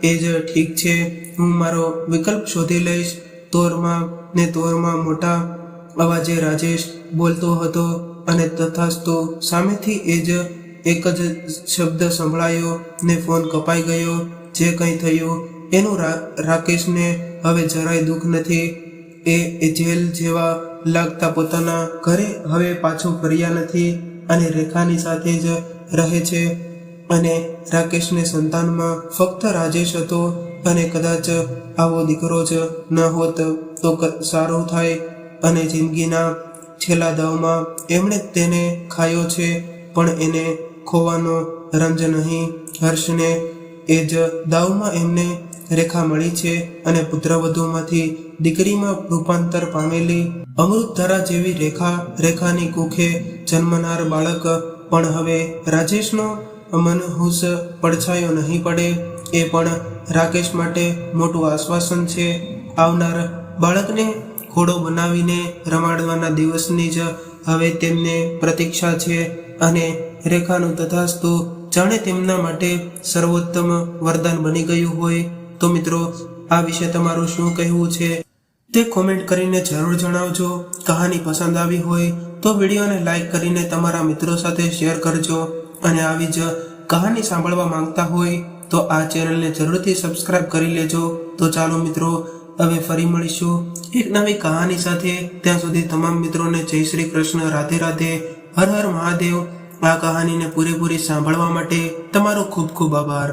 એ જ ઠીક છે. હું મારો વિકલ્પ શોધી લઈશ. તોરમાં મોટા અવાજે રાજેશ બોલતો હતો અને તથાસ્તુ સામેથી એક જ શબ્દ સંભળાયો ને ફોન કપાઈ ગયો. જે કંઈ થયું એનું રાકેશને હવે જરાય દુઃખ નથી. એ જેલ જેવા લાગતા પોતાના ઘરે હવે પાછો ફર્યા નથી અને રેખાની સાથે જ રહે છે. અને રાકેશને સંતાનમાં ફક્ત રાજેશ હતો અને કદાચ આવો દીકરો જ ન હોત તો સારું થાય. અને જિંદગીના છેલ્લા દાવમાં એમણે તેને ખાયો છે, પણ એને ખોવાનો રંજ નહીં. હર્ષને એ જ દાવમાં એમને રેખા મળી છે અને પુત્રવધૂમાંથી દીકરીમાં રૂપાંતર પામેલી અમૃતધારા જેવી રેખાની કુખે જન્મનાર બાળક પણ હવે રાજેશનો મનહૂસ પડછાયો નહીં પડે. એ પણ રાકેશ માટે મોટું આશ્વાસન છે. આવનાર બાળકને ઘોડો બનાવીને રમાડવાના દિવસની જ હવે તેમને પ્રતીક્ષા છે. અને રેખાનું તથાસ્તુ જાણે તેમના માટે સર્વોત્તમ વરદાન બની ગયું હોય. તો મિત્રો, આ વિશે તમારું શું કહેવું છે તે કોમેન્ટ કરીને જરૂર જણાવજો. કહાની પસંદ આવી હોય તો વિડીયોને લાઈક કરીને તમારા મિત્રો સાથે શેર કરજો. અને આવી જ કહાની સાંભળવા માંગતા હોય તો આ ચેનલને જરૂરથી સબસ્ક્રાઇબ કરી લેજો. તો ચાલો મિત્રો, હવે ફરી મળીશું એક નવી કહાની સાથે. ત્યાં સુધી તમામ મિત્રોને જય શ્રી કૃષ્ણ, રાધે રાધે, હર હર મહાદેવ. આ કહાનીને પૂરેપૂરી સાંભળવા માટે તમારો ખૂબ ખૂબ આભાર.